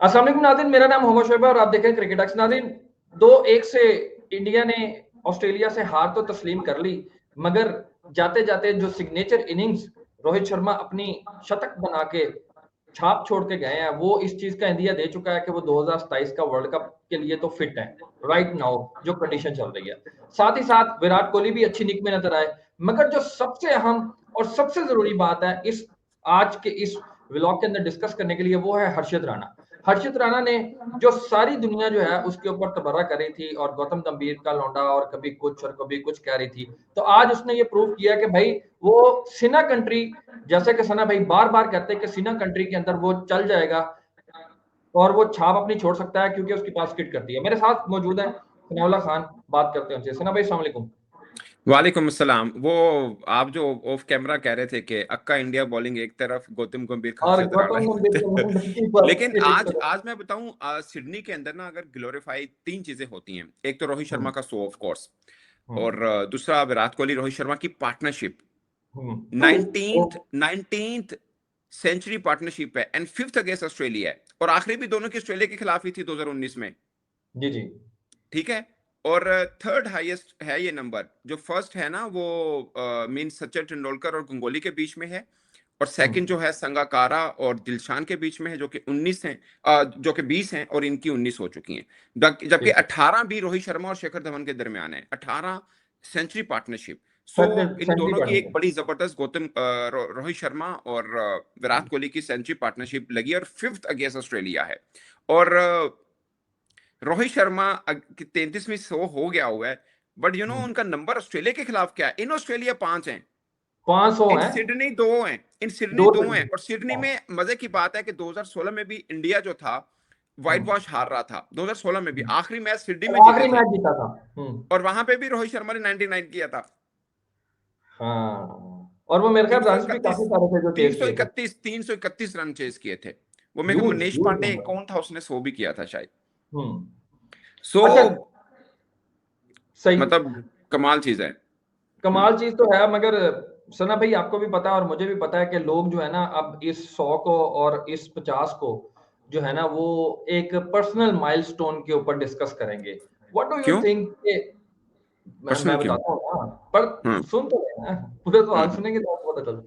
अस्सलाम वालेकुम नाज़रीन, मेरा नाम मोहम्मद शोएब है और आप देख रहे हैं क्रिकेट एक्स। नाज़रीन, 2-1 से इंडिया ने ऑस्ट्रेलिया से हार तो तस्लीम कर ली, मगर जाते-जाते जो सिग्नेचर इनिंग्स रोहित शर्मा अपनी शतक बना के छाप छोड़ के गए हैं, वो इस चीज़ का इंदिया दे चुका है कि वो 2027 का वर्ल्ड कप के लिए तो फिट है, राइट नाउ जो कंडीशन चल रही है। साथ ही साथ विराट कोहली भी अच्छी निक में नज़र आए, मगर जो सबसे अहम और सबसे ज़रूरी बात है इस आज के इस व्लॉग के अंदर डिस्कस करने के लिए, वो है हर्षित राणा। हर्षित राणा ने जो सारी दुनिया जो है उसके ऊपर तबर्रा कर रही थी और गौतम गंभीर का लौंडा और कभी कुछ और कभी कुछ कह रही थी, तो आज उसने ये प्रूव किया कि भाई वो सिना कंट्री, जैसे कि सना भाई बार बार कहते हैं कि सिना कंट्री के अंदर वो चल जाएगा और वो छाप अपनी छोड़ सकता है क्योंकि उसके पास किट करती है। मेरे साथ मौजूद है सनाउल्ला खान, बात करते हैं उनसे। सना भाई, अस्सलाम वालेकुम। वालेकुम अस्सलाम। वो आप जो ऑफ कैमरा कह रहे थे कि अक्का इंडिया बॉलिंग एक तरफ, गौतम गंभीर और हर्षित राणा गौतम गंभीर एक को तरफ। मुंबई पर लेकिन एक आज तरफ। आज मैं बताऊं, सिडनी के अंदर ना अगर ग्लोरीफाई तीन चीजें होती हैं। एक तो रोहित शर्मा हम्म, का शो ऑफ कोर्स, हम्म, और दूसरा विराट कोहली रोहित शर्मा की पार्टनरशिप। ओ, 19th सेंचुरी पार्टनरशिप है एंड फिफ्थ अगेंस्ट ऑस्ट्रेलिया है, और आखिरी भी दोनों की ऑस्ट्रेलिया के खिलाफ ही थी 2019 में। जी जी। ठीक है। और थर्ड हाईएस्ट है ये नंबर। जो फर्स्ट है ना वो मीन सचिन तेंदुलकर और गंगोली के बीच में है, और सेकंड हम्म, जो है संगाकारा और दिलशान के बीच में है, जो कि 19 हैं, जो कि 20 हैं, और इनकी 19 हो चुकी हैं। जबकि ठीक है। 18 भी रोहित शर्मा और शेखर धवन के दरमियान है, 18 सेंचुरी पार्टनरशिप। सो इन सेंचुरी दोनों की एक पार्टनरशिप। बड़ी जबरदस्त रोहित शर्मा और विराट कोहली की सेंचुरी पार्टनरशिप लगी, और फिफ्थ अगेंस्ट ऑस्ट्रेलिया है। और रोहित शर्मा 33वीं शो हो गया हुआ है, बट उनका नंबर ऑस्ट्रेलिया के खिलाफ क्या है? इन ऑस्ट्रेलिया 5 हैं, 500 इन है। सिडनी 2 हैं, इन सिडनी दो 2 हैं। सिडनी। और सिडनी हाँ, में मजे की बात है कि 2016 में भी इंडिया जो था व्हाइट हम्म, वॉश हार रहा था। 2016 में भी हम्म। आखिरी मैच सिडनी और में जीते आखिरी थे, मैच जीता था। हम्म। और वहां पे भी रोहित शर्मा ने 99 किया था। हाँ, और वो मेरे ख्याल रन भी 331 काफी सारे थे जो चेज किए थे। 331 रन चेस किए थे। वो मेरे को huge Manish huge Pandey number. कौन था, उसने सो भी किया था शायद। हम्म। सो अच्छा, सही। मतलब कमाल चीज है। कमाल चीज तो है, मगर सना भाई आपको भी पता है और मुझे भी पता है कि लोग जो है ना अब इस 100 को और इस 50 को जो है ना वो एक पर्सनल माइलस्टोन के ऊपर डिस्कस करेंगे। व्हाट डू यू क्यों? थिंक? मैं पर्सनल क्यों? बताता हूँ ना, पर हम्म। सुन तो रहे हैं ना, पूरे तो आज हम्म। सुनेंगे तो आपको पता चल।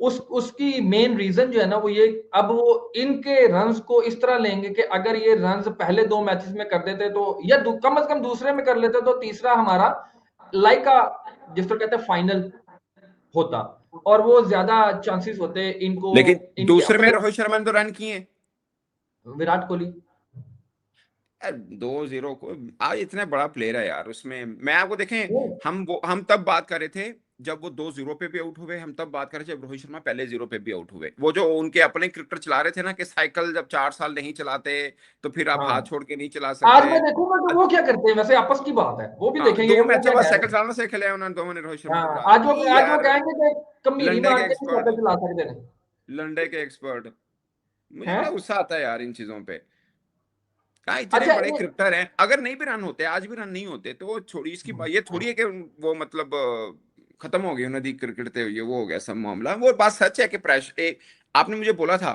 उसकी मेन रीजन जो है ना वो ये, अब वो इनके रन्स को इस तरह लेंगे कि अगर ये रन्स पहले 2 मैचेस में कर देते तो, या कम से कम दूसरे में कर लेते तो तीसरा हमारा लाइक का जिस तरह कहते हैं फाइनल होता, और वो ज्यादा चांसेस होते इनको, लेकिन इनके दूसरे में अपने। रोहित शर्मा ने तो रन किए। विराट कोहली। 2-0 को आज इतना बड़ा प्लेयर है यार उसमें। मैं आपको देखें, हम तब बात कर रहे थे जब वो 2-0 पे भी आउट हुए। हम तब बात कर रहे थे जब रोहित शर्मा पहले 0 पे भी आउट हुए। वो जो उनके अपने क्रिकेटर चला रहे थे ना, कि साइकिल जब 4 साल नहीं चलाते तो फिर आप हाथ हाँ, छोड़ के नहीं चला आज सकते। मैं देखूंगा कि वो क्या करते हैं, वैसे आपस की बात है, वो भी हाँ, देखेंगे कि 2 वो मैचों क्या बाद कह रहे साइकिल हैं। चलाना सीख लिया उन्होंने दोनों ने, रोहित शर्मा हाँ, और विराट कोहली आज वो यार। कहेंगे कि कमीरी लंडे मार के के भी एक्सपर्ट, साइकिल चला सकते हैं। लंडे के एक्सपर्ट। मुझे हैं? बड़ा गुस्सा आता है यार इन चीजों पे। कहा इतने अच्छा बड़े ये, क्रिकेटर हैं, अगर नहीं भी रन होते, आज भी रन नहीं होते तो वो छोड़ी इसकी बात। ये थोड़ी है कि वो मतलब खत्म हो गई नदी क्रिकेट ये वो हो गया सब मामला। वो बात सच है कि प्रेशर, आपने मुझे बोला था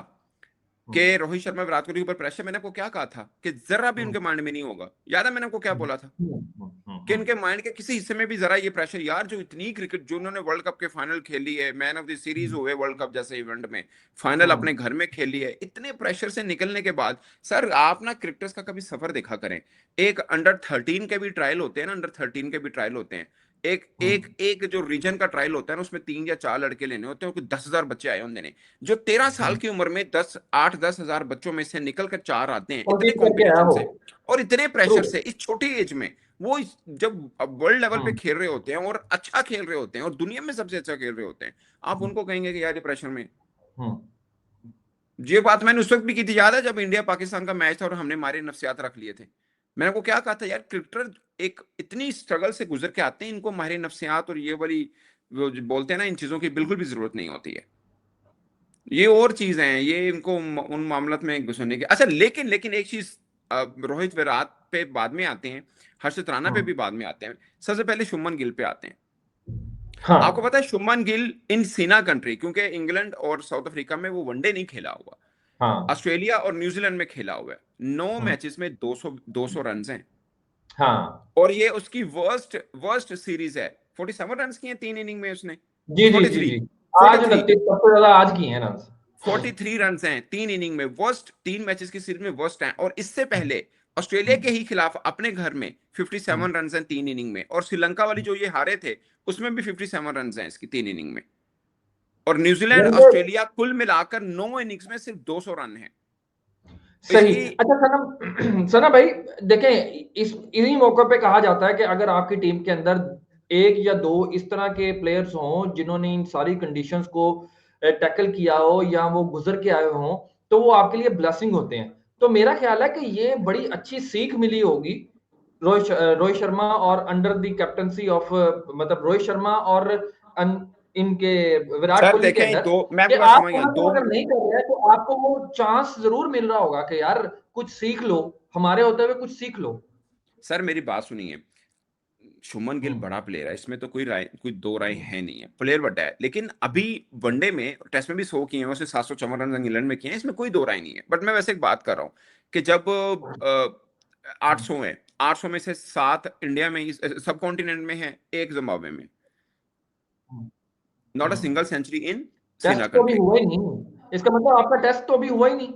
कि रोहित शर्मा विराट कोहली के ऊपर प्रेशर। मैंने आपको क्या कहा था कि जरा भी उनके माइंड में नहीं होगा। याद है मैंने आपको क्या बोला था? कि इनके माइंड के किसी हिस्से में भी जरा ये प्रेशर, यार जो इतनी क्रिकेट जो उन्होंने वर्ल्ड कप के फाइनल खेली है, मैन ऑफ द सीरीज हुए वर्ल्ड कप जैसे इवेंट में, फाइनल अपने घर में खेली है, इतने प्रेशर से निकलने के बाद, सर आप ना क्रिकेटर्स का कभी सफर देखा करें। एक अंडर 13 के भी ट्रायल होते हैं ना, अंडर 13 के भी ट्रायल होते हैं। एक एक एक जो रीजन का ट्रायल होता है ना, उसमें 3 या 4 लड़के लेने होते हैं, 10,000 बच्चे आए होंगे ने, जो 13 साल की उम्र में 10 8 10 हजार बच्चों में से निकल कर 4 आते हैं, इतने कॉम्पीट करके आया कंपटीशन हो। से और इतने ट्रू। प्रेशर से इस छोटी एज में। वो जब वर्ल्ड लेवल पे खेल रहे होते हैं और अच्छा खेल रहे होते हैं और दुनिया में सबसे अच्छा खेल रहे होते हैं, आप उनको कहेंगे कि यार ये प्रेशर में। ये बात मैंने उस वक्त भी की थी, याद है जब इंडिया पाकिस्तान का मैच था और हमने हमारे नफ्सियात रख लिए थे। मैंने को क्या कहा था, यार क्रिकेटर एक इतनी स्ट्रगल से गुजर के आते हैं, इनको हमारे नफ्सियात और ये वाली वो जो बोलते हैं ना, इन चीजों की बिल्कुल भी जरूरत नहीं होती है। ये और चीजें हैं, ये इनको उन मामलों में घुसने की। अच्छा, लेकिन लेकिन एक चीज, रोहित विराट पे बाद में आते हैं, हर्षित राणा पे भी बाद में आते हैं। सबसे पहले शुभमन गिल पे आते हैं। हाँ, आपको पता है शुभमन गिल इन सीना कंट्री, क्योंकि इंग्लैंड और साउथ अफ्रीका में वो वनडे नहीं खेला हुआ, हाँ ऑस्ट्रेलिया और न्यूजीलैंड में खेला हुआ है, 9 हम्म, मैचेस में 200 रन हैं। हाँ और ये उसकी वर्स्ट वर्स्ट सीरीज है। 47 रन किए 3 इनिंग में उसने। जी जी जी 43, जी। आज 43, 29 सबसे ज्यादा आज की हैं रन। 43 रन हैं 3 इनिंग में। वर्स्ट 3 मैचेस की सीरीज में वर्स्ट है। और इससे पहले ऑस्ट्रेलिया के ही खिलाफ अपने घर में 57 रन हैं 3 इनिंग में। और श्रीलंका वाली जो ये हारे थे उसमें भी 57 रन हैं इसकी 3 इनिंग में। और न्यूजीलैंड वनडे ऑस्ट्रेलिया कुल मिलाकर 9 इनिंग्स में सिर्फ 200 रन है। तो सही। इसकी अच्छा सनम सना भाई, देखें इस इन्हीं मौकों पे कहा जाता है कि अगर आपकी टीम के अंदर एक या दो इस तरह के प्लेयर्स हों जिन्होंने इन सारी कंडीशंस को टैकल किया हो या वो गुजर के आए हों, तो वो आपके लिए ब्लेसिंग होते हैं। तो मेरा ख्याल है कि ये बड़ी अच्छी सीख मिली होगी रोहित शर्मा और अंडर द कैप्टनसी ऑफ मतलब रोहित शर्मा और इनके विराट सर कोहली के देखें, अंदर, दो मैं कि आपकी बात आप समझ गया। वहां दो पे अगर नहीं कर रहे हैं तो आपको वो चांस जरूर मिल रहा होगा कि यार कुछ सीख लो, हमारे होते हुए कुछ सीख लो। सर मेरी बात सुनिए, शुभमन गिल हम्म बड़ा प्लेयर है, इसमें तो कोई दो राय है नहीं है। प्लेयर बड़ा है, लेकिन अभी वनडे में टेस्ट में भी 100 किए हैं उसने, 754 रन इंग्लैंड में किए हैं, इसमें कोई दो राय नहीं है। बट मैं वैसे एक बात कर रहा हूँ कि जब 800 है, 800 में से 7 इंडिया में ही सब कॉन्टिनेंट में है, एक जिम्बाब्वे में। Not a single century in test सीना तो अभी कंट्री। हुआ ही नहीं, इसका मतलब आपका टेस्ट तो अभी हुआ ही नहीं।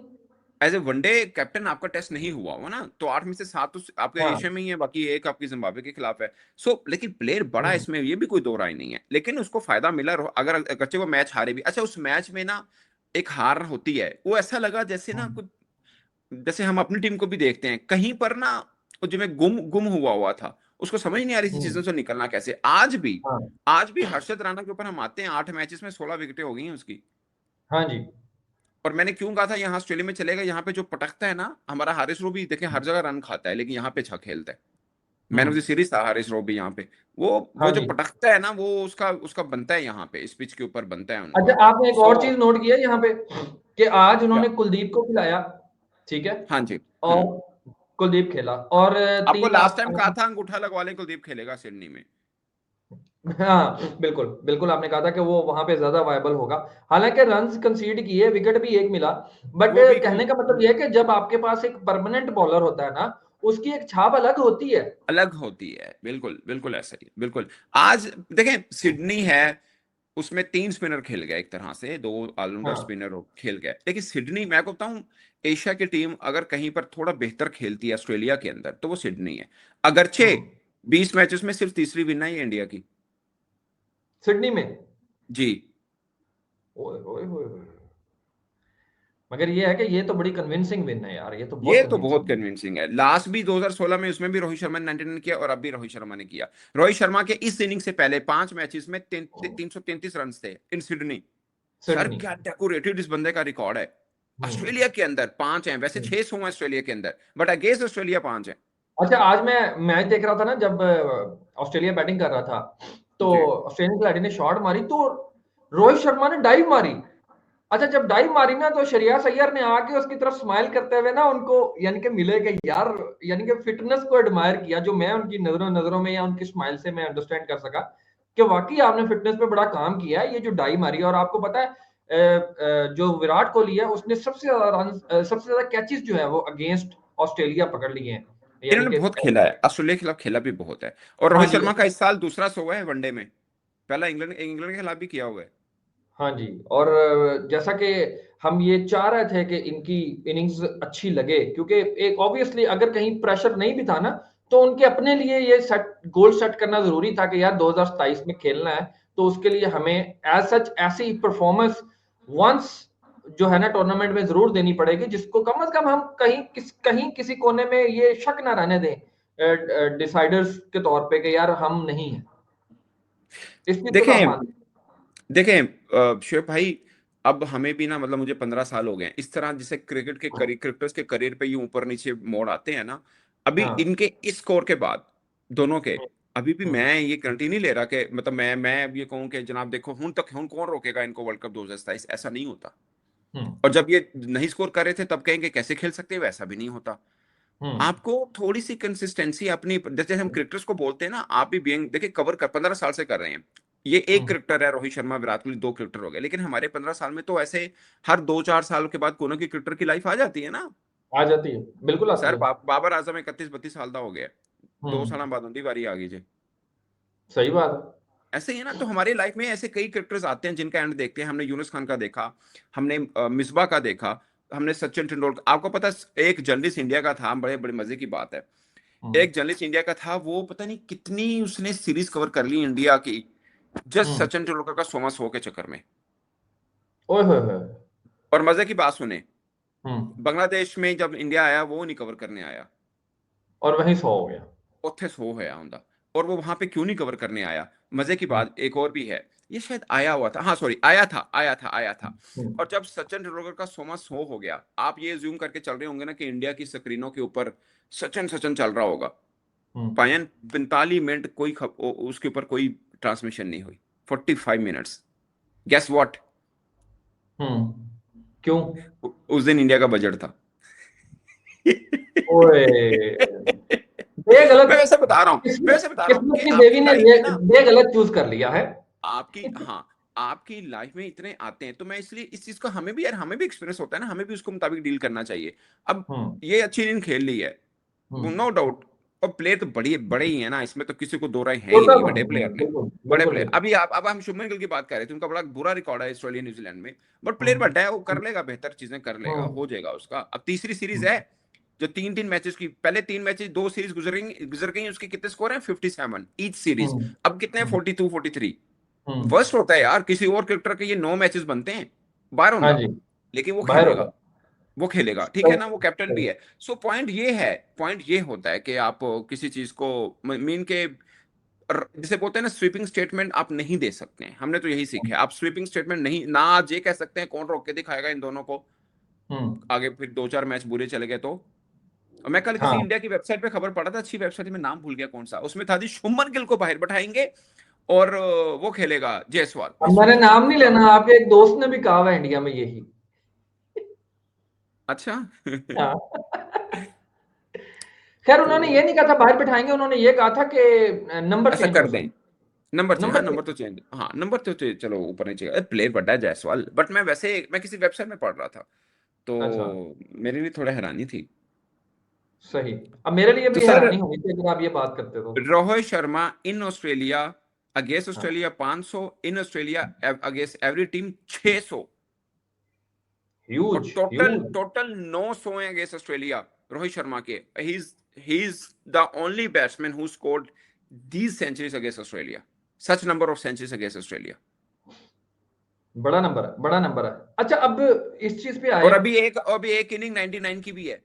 एज ए वनडे कैप्टन आपका टेस्ट नहीं हुआ हुआ ना, तो 8 में से 7 तो आपके हाँ एशिया में ही है, बाकी एक आपकी जिम्बाब्वे के खिलाफ है। लेकिन प्लेयर बड़ा है, हम्म, इसमें ये भी कोई दो राय नहीं है। लेकिन उसको फायदा मिला अगर अगरचे वो मैच हारे भी। अच्छा, उस मैच में ना एक हार होती है, वो ऐसा लगा जैसे ना हम्म, कुछ, जैसे हम अपनी टीम को भी देखते हैं कहीं पर ना, वो जो में गुम गुम हुआ हुआ था, उसको समझ नहीं आ रही थी हम्म, चीजों से निकलना कैसे। हाँ आज भी हर्षद राणा के ऊपर हम आते हैं, 8 मैचेस में 16 विकेटें हो गई हैं उसकी। हाँ जी और मैंने क्यों कहा था यहाँ ऑस्ट्रेलिया में चलेगा, यहाँ पे जो पटकता है ना हमारा हारिस रोबी, देखे हर जगह रन खाता है लेकिन यहाँ पे अच्छा खेलता है। Man of the hmm, series था हारिस रोबी यहाँ पे। वो हाँ जो जी। पटकता है ना, वो उसका उसका बनता है, यहाँ पे इस पिच के ऊपर बनता है अच्छा उनका। आपने एक सो और चीज नोट किया यहाँ पे कि आज क्या? उन्होंने कुलदीप को खिलाया, ठीक है, हाँ जी। और कुलदीप खेला और आपको तीन लास्ट आप टाइम कहा था अंगूठा लगवा लें, कुलदीप खेलेगा सिडनी में। हाँ बिल्कुल बिल्कुल, आपने कहा था कि वो वहां पे ज्यादा वायबल होगा। हालांकि रन्स कंसीड किए, विकेट भी एक मिला, बट वो भी कहने का मतलब यह है कि जब आपके पास एक परमानेंट बॉलर होता है ना, उसकी एक छाप अलग होती है। अलग होती है, बिल्कुल बिल्कुल ऐसा ही बिल्कुल। आज देखें सिडनी है, उसमें 3 स्पिनर खेल गए, एक तरह से 2 ऑलराउंडर हाँ स्पिनर खेल गए। लेकिन सिडनी, मैं को बताऊं, एशिया की टीम अगर कहीं पर थोड़ा बेहतर खेलती है ऑस्ट्रेलिया के अंदर तो वो सिडनी है। अगरचे हम्म, 20 मैचेस में सिर्फ तीसरी विन है ये इंडिया की। सिडनी में। जी। ओए ओए ओए ओए। मगर ये है कि ये तो बड़ी कन्विंसिंग विन है यार, ये तो बहुत ये तो बहुत कन्विंसिंग। कन्विंसिंग है। लास्ट भी 2016 में, उसमें भी रोहित शर्मा ने 99 किया और अब भी रोहित शर्मा ने किया। रोहित शर्मा के इस इनिंग से पहले 5 मैचेस में 333 रन थे इन सिडनी। Sir Sydney. क्या डेकोरेटेड इस बंदे का रिकॉर्ड है। हम्म ऑस्ट्रेलिया के अंदर 5 हैं, वैसे 600 हैं ऑस्ट्रेलिया के अंदर, बट अगेंस्ट ऑस्ट्रेलिया 5 है। अच्छा आज मैं मैच देख रहा था ना, जब ऑस्ट्रेलिया बैटिंग कर रहा था, तो जी। ऑस्ट्रेलियन खिलाड़ी ने शॉट मारी तो रोहित शर्मा ने डाइव मारी। अच्छा जब डाइव मारी ना, तो श्रेयस अय्यर ने आके उसकी तरफ स्माइल करते हुए ना उनको यानी कि मिले कि यार, यानी कि फिटनेस को एडमायर किया, जो मैं उनकी नजरों नजरों में या उनकी स्माइल से मैं अंडरस्टैंड कर सका कि वाकई आपने फिटनेस पे बड़ा काम किया है, ये जो डाई मारी है। और आपको पता है जो विराट कोहली है उसने सबसे ज्यादा रन, सबसे ज्यादा कैचेस जो है वो अगेंस्ट ऑस्ट्रेलिया पकड़ लिए हैं, यानी इन्होंने कि बहुत खेला है, ऑस्ट्रेलिया के खिलाफ खेला भी बहुत है। और हाँ रोहित जी शर्मा का इस साल दूसरा 100 है वनडे में। पहला इंग्लैंड के खिलाफ भी किया हुआ है। हाँ जी। और जैसा कि हम ये चाह रहे थे कि इनकी इनिंग्स अच्छी लगे, क्योंकि एक ऑब्वियसली अगर कहीं प्रेशर नहीं भी था ना, तो उनके अपने लिए ये सेट गोल सेट करना जरूरी था कि यार 2027 में खेलना है, तो उसके लिए हमें एज सच ऐसी परफॉर्मेंस वंस जो है ना टूर्नामेंट में जरूर देनी पड़ेगी, जिसको कम से कम हम कहीं किसी कोने में ये शक ना रहने दें डिसाइडर्स के तौर पे कि यार हम नहीं है। इस चीज को तो आप देखें मान। देखें शुएब भाई, अब हमें भी ना, मतलब मुझे 15 साल हो गए हैं इस तरह, जैसे क्रिकेटर्स के करियर पे यूं ऊपर नीचे मोड़ आते हैं ना, अभी हाँ इनके इस स्कोर के बाद, दोनों के, अभी भी हम्म, मैं ये गारंटी नहीं ले रहा कि, मतलब मैं अब ये कहूं कि जनाब देखो हूं कौन रोकेगा इनको वर्ल्ड कप 2027, ऐसा नहीं होता। हम्म, और जब ये नहीं स्कोर कर रहे थे तब कहेंगे कैसे खेल सकते हैं, वैसा भी नहीं होता। हम्म, आपको थोड़ी सी कंसिस्टेंसी अपनी, जैसे हम क्रिकेटर्स को बोलते हैं ना, आप भी बीइंग देखिए कवर कर 15 साल से कर रहे हैं, ये एक क्रिकेटर है रोहित शर्मा, विराट कोहली, 2 क्रिकेटर हो गए। लेकिन हमारे 15 साल में तो ऐसे हर 2-4 साल के बाद कोनो की क्रिकेटर की लाइफ आ जाती है ना। आ जाती है, बिल्कुल आती सर है। बाबर आजम 31-32 साल का हो गया, 2 हम्म। साल बाद उनकी बारी आ गई जी। सही बात है। ऐसे ही है ना, तो हमारी लाइफ में ऐसे कई क्रिकेटर्स आते हैं जिनका एंड देखते हैं। हमने यूनुस खान का देखा, हमने मिसबा का देखा, हमने सचिन तेंदुलकर। आपको पता है एक जर्नलिस्ट इंडिया का था, बड़े बड़े मजे की बात है, हम्म। एक जर्नलिस्ट इंडिया का था, वो पता नहीं कितनी उसने सीरीज कवर कर ली इंडिया की, जस्ट हम्म। सचिन तेंदुलकर का 100वां के चक्कर में। ओए होए होए। और मजे की बात सुने, हम्म। बांग्लादेश में जब इंडिया आया वो नहीं कवर करने आया, और वहीं 100 हो गया। उत्थे 100 होया ਹੁੰਦਾ। और वो वहां पे क्यों नहीं कवर करने आया? मजे की हम्म। बात एक और भी है, ये शायद आया हुआ था, हाँ सॉरी, आया था। हम्म। और जब सचिन तेंदुलकर का 100वां 100 हो गया, आप ये ज्यूम करके चल रहे होंगे ना कि इंडिया की स्क्रीनों के ऊपर सचिन सचिन चल रहा होगा। हम्म। पायन 45 मिनट उसके ऊपर कोई ट्रांसमिशन नहीं हुई, 45 मिनट्स। Guess what? क्यों? उस दिन इंडिया का बजट था। ओए, ये गलत। मैं वैसे बता रहा हूँ, मैं किस्मत वैसे बता रहा हूँ किस्मत कि की देवी आपकी ने लाइफ में ना, ये गलत चूज कर लिया है। आपकी, हाँ, आपकी लाइफ में इतने आते हैं, तो मैं इसलिए इस चीज को, हमें भी यार, हमें भी एक्सपीरियंस होता है ना, हमें भी उसको मुताबिक डील करना चाहिए। अब हम्म। ये अच्छी इनिंग खेल ली है, हम्म। No doubt. और प्लेयर तो बड़ी बड़े ही है ना, इसमें तो किसी को दो राय है ही छोटा नहीं, बड़े प्लेयर ने, बिल्कुल बड़े बिल्कुल प्लेयर। बिल्कुल। अभी आप, अब हम शुभमन गिल की बात कर रहे थे, उनका बड़ा बुरा रिकॉर्ड है ऑस्ट्रेलिया न्यूजीलैंड में, बट प्लेयर हम्म। बड़ा है, वो कर लेगा, बेहतर चीजें कर लेगा, हम्म। हो जाएगा उसका। अब तीसरी सीरीज हम्म। है, जो 3-3 मैचेस की, पहले 3 मैचेस 2 सीरीज गुजर गई, उसके कितने स्कोर हैं? 57 ईच सीरीज। हम्म। अब कितने हैं? हम्म। 42-43। हम्म। वर्स्ट होता है यार, किसी और क्रिकेटर के ये 9 मैचेस बनते हैं, बाहर हाँ होगा, जी। लेकिन वो बाहर खेलेगा, होगा। वो खेलेगा, ठीक है सही ना, वो कैप्टन भी सही। है। सो पॉइंट ये है, पॉइंट ये होता है कि आप किसी चीज को मीन के, जिसे बोलते हैं ना, स्वीपिंग स्टेटमेंट आप नहीं दे सकते हैं। हमने तो यही सीखा है, आप स्वीपिंग स्टेटमेंट नहीं ना, आज ये कह सकते हैं कौन रोक के दिखाएगा इन दोनों को, हम्म। आगे फिर 2-4 मैच बुरे चले गए तो। और मैं कल किसी हाँ। इंडिया की वेबसाइट पे खबर पढ़ा था, अच्छी वेबसाइट में, नाम भूल गया कौन सा, उसमें था जी, शुभमन गिल को बाहर बैठाएंगे और वो खेलेगा जायसवाल। मैं अब मैंने सोचू यार नाम नहीं बताओ। लेना, आपके एक दोस्त ने भी कहा हुआ है इंडिया में यही। अच्छा। हाँ। खैर तो उन्होंने ये नहीं कहा था बाहर बिठाएंगे, उन्होंने ये कहा था कि नंबर ऐसा चेंज कर हो दें, सकता नंबर है। चेंज, हाँ नंबर तो चेंज, हाँ नंबर तो चलो ऊपर नीचे, प्लेयर बड़ा है जायसवाल, बट मैं वैसे, मैं किसी वेबसाइट में पढ़ रहा था, तो अच्छा। मेरे लिए थोड़ा हैरानी थी। सही। अब मेरे लिए तो भी सर, हैरानी होनी थी अगर आप ये बात करते तो। Rohit Sharma in Australia against हाँ। Australia 500, in Australia against every team 600, और ह्यूज टोटल ह्यूज। टोटल 900 हैं अगेंस्ट ऑस्ट्रेलिया रोहित शर्मा के। He is the only batsman who scored these centuries against Australia, such number of centuries against Australia. बड़ा number है, बड़ा number है। अच्छा, अब इस चीज पे और आए। अभी एक इनिंग 99 की भी है।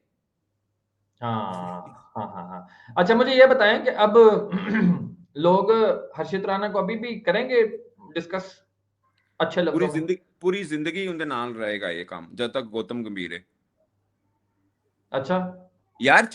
हाँ हाँ हाँ हाँ। अच्छा, मुझे ये बताएं कि अब लोग हर्षित राणा को अभी भी करेंगे डिस्कस अच्छे लफ्जों में? पूरी जिंदगी उनके नाल रहेगा ये काम, जब तक गौतम गंभीर है। अच्छा। यार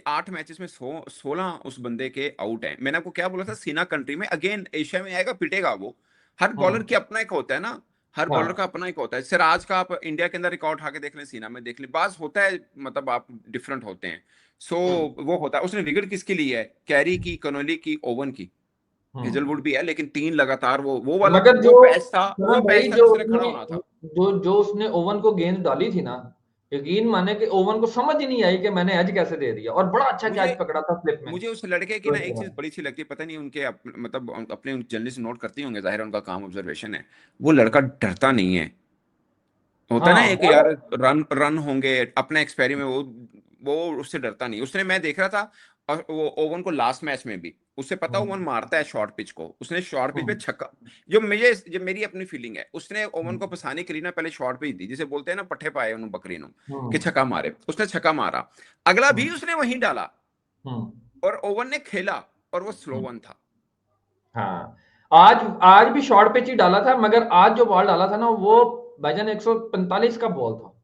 8 मैचेस में 16 उस बंदे के आउट हैं। मैंने आपको क्या बोला था, सीना कंट्री में अगेन एशिया में आएगा, पिटेगा वो। हर बॉलर की हम्म। अपना एक होता है ना, हर बॉलर हाँ। का अपना एक होता है। सिराज का आप इंडिया के अंदर रिकॉर्ड उठा के देख लें, सीना में देख लें, बास होता है, मतलब आप डिफरेंट होते हैं। सो वो होता है। उसने विकेट किसकी ली है? कैरी की, कनोली की, ओवन की, हम्म। हेजलवुड भी है, लेकिन 3 लगातार, वो वाला मगर वो पैच था, हाँ वो भाई, पैच था जो जिसने खड़ा उसने होना था। जो उसने ओवन को गेंद डाली थी ना, यकीन माने कि ओवन को समझ ही नहीं आई कि मैंने एज कैसे दे दिया, और बड़ा अच्छा कैच मुझे पकड़ा था फ्लिप में। मुझे उस लड़के की ना रोहित एक शर्मा चीज ने। बड़ी अच्छी लगती है, पता नहीं उनके मतलब अपने जर्नलिस्ट नोट करते ही होंगे, जाहिर है उनका काम ऑब्जर्वेशन है। वो लड़का डरता नहीं है। होता है ना हाँ एक यार, बहुत। रन रन होंगे अपना एक्सपेरिमेंट, वो उससे डरता नहीं। उसने, मैं देख रहा था, और वो ओवन को लास्ट मैच में भी, उससे पता ओवन हम्म। मारता है शॉर्ट पिच को, उसने शॉर्ट पिच पे हम्म। छक्का, जो मेरी अपनी फीलिंग है, उसने ओवन को हम्म। फंसाने के लिए ना पहले शॉर्ट पिच दी, जिसे बोलते हैं ना पट्ठे पाए उन्होंने बकरी नु, कि हम्म। छक्का मारे। उसने छक्का मारा, अगला भी हम्म। उसने वहीं डाला, हम्म। और ओवन ने खेला, और वो स्लो हम्म। वन था। हाँ। आज आज भी शॉर्ट पिच ही डाला था, मगर आज जो बॉल डाला था ना, वो भाईजान 145 का बॉल था।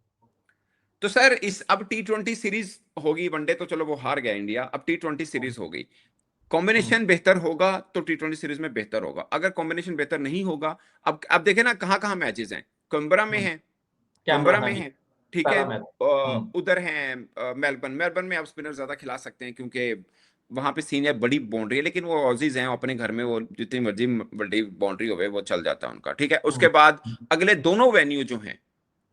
तो सर इस, अब T20 सीरीज होगी, वनडे तो चलो वो हार गया इंडिया, अब T20 सीरीज हो गई। हम्म। कॉम्बिनेशन बेहतर होगा तो T20 सीरीज में बेहतर होगा, अगर कॉम्बिनेशन बेहतर नहीं होगा, अब देखें ना कहाँ कहाँ मैचेस हैं। कैनबरा में हम्म। है, कैमरा, कैनबरा हाँ में जी। है, ठीक है। Para match. हम्म। उधर है मेलबर्न, मेलबर्न में आप स्पिनर ज्यादा खिला सकते हैं, क्योंकि वहां पे सीन है, बड़ी बाउंड्री है, लेकिन वो ऑजीज हैं अपने घर में, वो जितनी मर्जी बड़ी बाउंड्री होवे वो चल जाता है उनका, ठीक है। उसके बाद अगले दोनों वेन्यू जो हैं,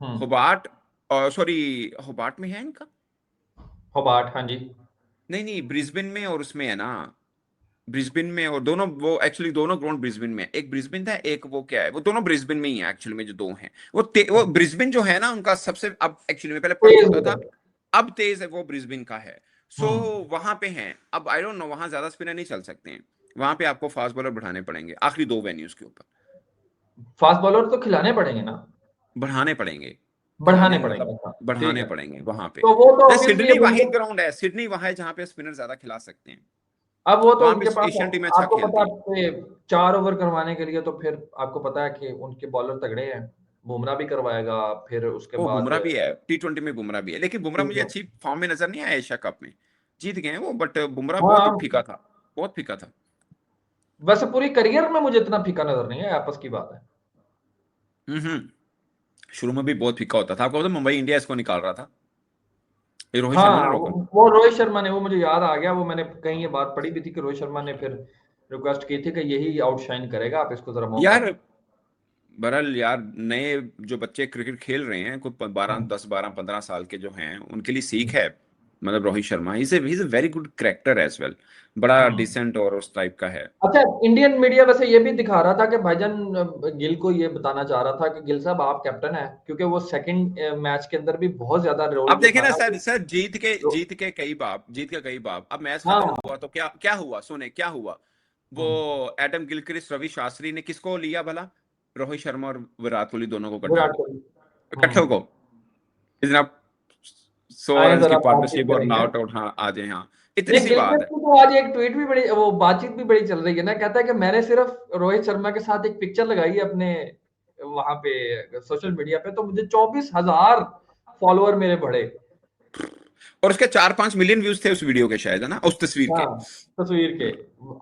होबार्ट और सॉरी, होबार्ट में है इनका, होबार्ट, हाँ जी। नहीं नहीं ब्रिस्बेन में और उसमें है ना, ब्रिस्बेन में, और दोनों वो एक्चुअली दोनों ग्राउंड ब्रिस्बेन में है। एक ब्रिस्बेन था, एक वो क्या है, वो दोनों ब्रिस्बेन में ही है एक्चुअली में, जो दो हैं वो ब्रिस्बेन जो है ना उनका सबसे, अब एक्चुअली में पहले पर्थ तेज होता होगा। था, अब तेज है वो ब्रिस्बेन का है। सो वहां पे हैं, अब आई डोंट नो, वहां ज्यादा स्पिनर नहीं चल सकते हैं, वहां पे आपको फास्ट बॉलर बढ़ाने पड़ेंगे आखिरी दो वेन्यूज के ऊपर, फास्ट बॉलर तो खिलाने पड़ेंगे ना, बढ़ाने पड़ेंगे, बढ़ाने खिलाने नहीं पड़ेंगे, मतलब अच्छा ठीक बढ़ाने है। पड़ेंगे वहां पे। तो वो तो जैसे ऑब्वियसली सिडनी अब वाहिद उनके, ग्राउंड है, सिडनी वहां है जहाँ पे स्पिनर ज्यादा खिला सकते हैं, अब वो तो वहां पे उनके पास, एशियन टीम अच्छा आपको पता खेलती है। है 4 ओवर करवाने के लिए तो फिर आपको पता है कि उनके बॉलर तगड़े हैं, बुमराह भी करवाएगा, फिर उसके वो बाद बुमराह भी है, T20 में बुमराह भी है, लेकिन बुमराह मुझे अच्छी फॉर्म में नजर नहीं आया एशिया कप में, जीत गए हैं वो, बट बुमराह बहुत ही हाँ, फीका था, बहुत फीका था। वैसे पूरी करियर में मुझे इतना फीका नजर नहीं है, आपस की बात है। हम्म। शुरू में भी बहुत फीका होता था, आपको पता मुंबई इंडिया इसको निकाल रहा था, ये रोहित शर्मा ने हाँ, रोका। वो रोहित शर्मा ने, वो मुझे याद आ गया, वो मैंने कहीं ये बात पढ़ी भी थी कि रोहित शर्मा ने फिर रिक्वेस्ट की थी कि यही आउटशाइन करेगा, आप इसको जरा मौका यार दें। बहरहाल यार, नए जो बच्चे क्रिकेट खेल रहे हैं, कोई बारह हम्म, 10 12 15 साल के जो हैं, उनके लिए सीख है, मतलब Rohit Sharma is a very good character as well, बड़ा हम्म। डिसेंट और उस टाइप का है। अच्छा, इंडियन मीडिया वैसे ये भी दिखा रहा था कि भाईजान गिल को ये बताना चाह रहा था कि गिल साहब आप कैप्टन हैं, क्योंकि वो सेकंड मैच के अंदर भी बहुत ज्यादा रोल अब जो देखे था ना ना सर, सर वो- जीत के कई बार, जीत के कई बार, अब मैच खत्म हाँ। हुआ तो क्या क्या हुआ, सुने क्या हुआ, वो हम्म, एडम गिलक्रिस्ट, रवि शास्त्री ने किसको लिया भला, रोहित शर्मा और विराट कोहली दोनों को इकट्ठों विराट को, कोहली। इकट्ठों को, इतना 100 आए रन की जरा बातचीत पार्टनरशिप और करेंगे। नॉट आउट, हाँ आ जाए, हाँ इतनी ये सी बात गिलक्रिस्ट है। की तो आज एक ट्वीट भी बड़ी, वो बातचीत भी बड़ी चल रही है ना, कहता है कि मैंने सिर्फ रोहित शर्मा के साथ एक पिक्चर लगाई है अपने वहां पे सोशल मीडिया पे, तो मुझे 24,000 फॉलोअर मेरे बढ़े। और उसके 4 5 मिलियन व्यूज थे उस वीडियो के शायद, है ना, उस तस्वीर के। हाँ, तस्वीर के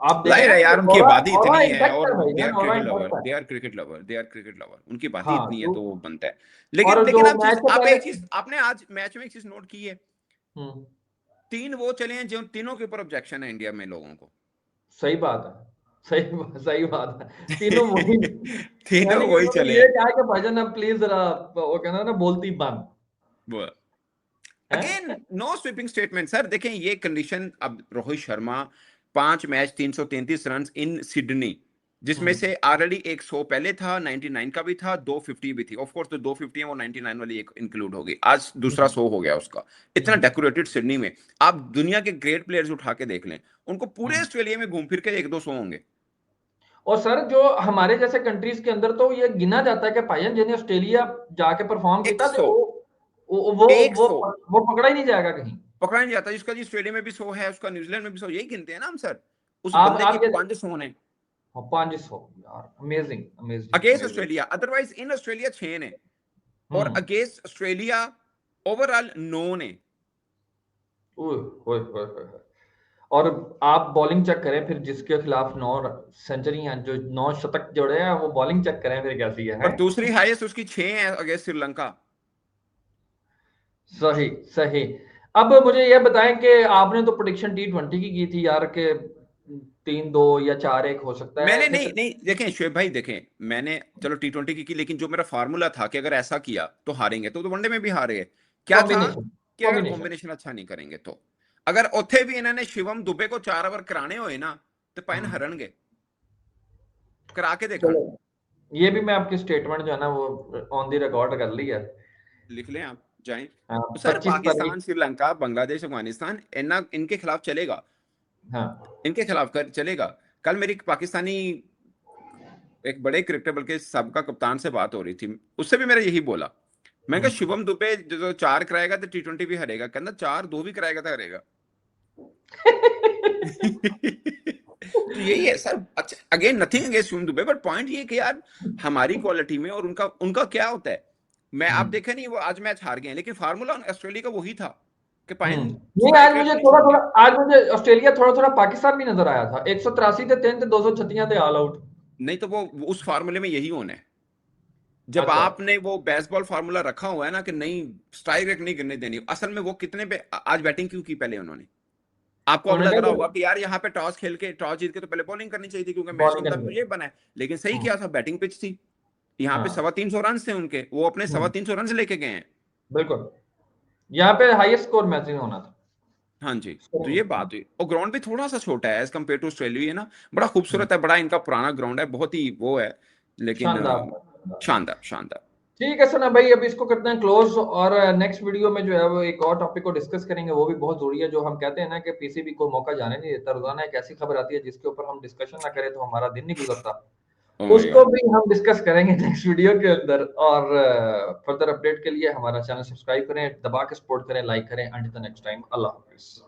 आप देखें जाहिर ना, है तो यार, उनकी ऑरा, आबादी ऑरा इतनी है, इंटैक्ट और है भाई दे ना, are aura cricket lover, intact है। They are cricket lover, they are cricket lover, उनकी आबादी हाँ इतनी है तो, तो वो बनता है। और लेकिन जो आप मैच चीज, से आप पहले, एक चीज, आपने आज मैच में एक चीज नोट की है, हम्म, 3 वो चले हैं जो तीनों के ऊपर ऑब्जेक्शन है इंडिया में लोगों को। सही बात है, सही बात है, तीनों वही। तीनों यानी कि वही उन्होंने चले ये हैं। कहा कि भाईजान अब प्लीज जरा, वो कहना है ना, बोलती बंद है। Again no sweeping statement sir, देखें ये कंडीशन, अब Rohit Sharma 5 match 333 run in Sydney, जिसमें हम्म, से ऑलरेडी एक 100 पहले था, 99 का भी था, 250 भी थी, ऑफ कोर्स तो 250 है वो 99 वाली एक इंक्लूड होगी, आज दूसरा हम्म, 100 हो गया उसका। इतना हम्म, डेकोरेटेड सिडनी में, आप दुनिया के ग्रेट प्लेयर्स उठा के देख लें, उनको पूरे हम्म। ऑस्ट्रेलिया में घूम फिर के 1 2 100 होंगे। और सर जो हमारे जैसे कंट्रीज के अंदर तो ये गिना जाता है कि भाईजान जिन्हें ऑस्ट्रेलिया जाके परफॉर्म एक किया, तो सौ एक वो सौ वो पकड़ा ही नहीं जाएगा कहीं। पकड़ा नहीं जाता, जिसका जी ऑस्ट्रेलिया में भी 100 है, उसका न्यूजीलैंड में भी 100, यही गिनते हैं ना हम सर, उस बंदे की आप ये 500 ने 500 यार, amazing amazing against amazing. Australia, otherwise in Australia 6 ने, और हम्म। अगेंस्ट ऑस्ट्रेलिया ओवरऑल 9 ने। ओए ओए ओए ओए ओए। और आप बॉलिंग चेक करें फिर, जिसके खिलाफ 9 सेंचुरी हैं, जो 9 शतक जोड़े हैं, वो बॉलिंग चेक करें फिर कैसी है, और हैं? दूसरी हाईएस्ट उसकी 6 है अगेंस्ट श्रीलंका। सही सही। अब मुझे यह बताएं कि आपने तो प्रोडिक्शन T20 की थी यार, के 3-2 या 4-1 हो सकता है मैंने फिर। नहीं नहीं देखें शुएब भाई, देखें मैंने चलो T20 की, लेकिन जो मेरा फार्मूला था कि अगर ऐसा किया तो हारेंगे, तो वनडे में भी हारे हैं, क्या था कॉम्बिनेशन, कि अगर कॉम्बिनेशन। कॉम्बिनेशन अच्छा नहीं करेंगे तो, अगर उथे भी इन्होंने शिवम दुबे को 4 ओवर कराने हुए ना, तो पाइन हरणगे, करा के देखा, चलो, ये भी मैं आपकी स्टेटमेंट जो है ना वो ऑन दी रिकॉर्ड कर ली है। लिख लें आप, जाएं। हाँ, तो सर 25 तारीख। पाकिस्तान, श्रीलंका, बांग्लादेश, अफगानिस्तान, इन्ना इनके खिलाफ चलेगा, हाँ। इनके खिलाफ कर चलेगा। कल मेरी एक पाकिस्तानी, एक बड़े क्रिकेटर बल्कि सबका कप्तान से बात हो रही थी, उससे भी मेरा यही बोला, मैं कहा हम्म। शिवम दुबे जो 4 कराएगा तो T20 भी हरेगा, कहना 4 2 भी कराएगा तो हरेगा। तो यही है सर, अच्छा again nothing against Shivam Dubey, but point ये कि यार हमारी क्वालिटी में और उनका उनका क्या होता है, मैं आप हम्म। देखे नहीं, वो आज मैच हार गए हैं, लेकिन फार्मूला ऑस्ट्रेलिया का वही था कि पाइन नहीं, स्ट्राइक आज रेट मुझे नहीं थोड़ा थोड़ा, छोड़नी। आज मुझे ऑस्ट्रेलिया थोड़ा थोड़ा पाकिस्तान भी नजर आया था, 183 थे 3 थे, 236 थे ऑल आउट। नहीं तो वो उस फार्मूले में यही होना है, जब अच्छा। आपने वो बेसबॉल फार्मूला रखा हुआ है ना कि नहीं स्ट्राइक रेट नहीं गिरने देनी, असल में वो कितने पे आज बैटिंग क्यों की पहले उन्होंने, आपको अब लग उन्होंने रहा होगा कि यार यहाँ पे टॉस खेल के टॉस जीत के तो पहले बॉलिंग करनी चाहिए थी, क्योंकि मैच बॉलिंग का करनी तो ये बना है। लेकिन सही है। किया था, बैटिंग पिच थी, यहाँ पे हाँ 325 रन थे उनके, वो अपने 325 रन लेके गए हैं। बिल्कुल, यहाँ पे हाईएस्ट स्कोर मैच में होना था। हाँ जी, तो ये बात हुई। और ग्राउंड भी थोड़ा सा छोटा है एज कम्पेयर टू ऑस्ट्रेलिया, है ना, बड़ा खूबसूरत है, बड़ा इनका पुराना ग्राउंड है, बहुत ही वो है, लेकिन शानदार। शानदार शानदार। ठीक है सना भाई, अब इसको करते हैं क्लोज, और नेक्स्ट वीडियो में जो है वो एक और टॉपिक को डिस्कस करेंगे, वो भी बहुत जरूरी है। जो हम कहते हैं ना कि पीसीबी को मौका जाने नहीं देता, रोजाना एक ऐसी खबर आती है जिसके ऊपर हम डिस्कशन ना करें तो हमारा दिन नहीं गुजरता। ओह माय उसको गॉड। भी हम डिस्कस करेंगे नेक्स्ट वीडियो के अंदर। और फर्दर अपडेट के लिए हमारा चैनल सब्सक्राइब करें, दबा के सपोर्ट करें, लाइक करें। Until the next time, Allah Hafiz.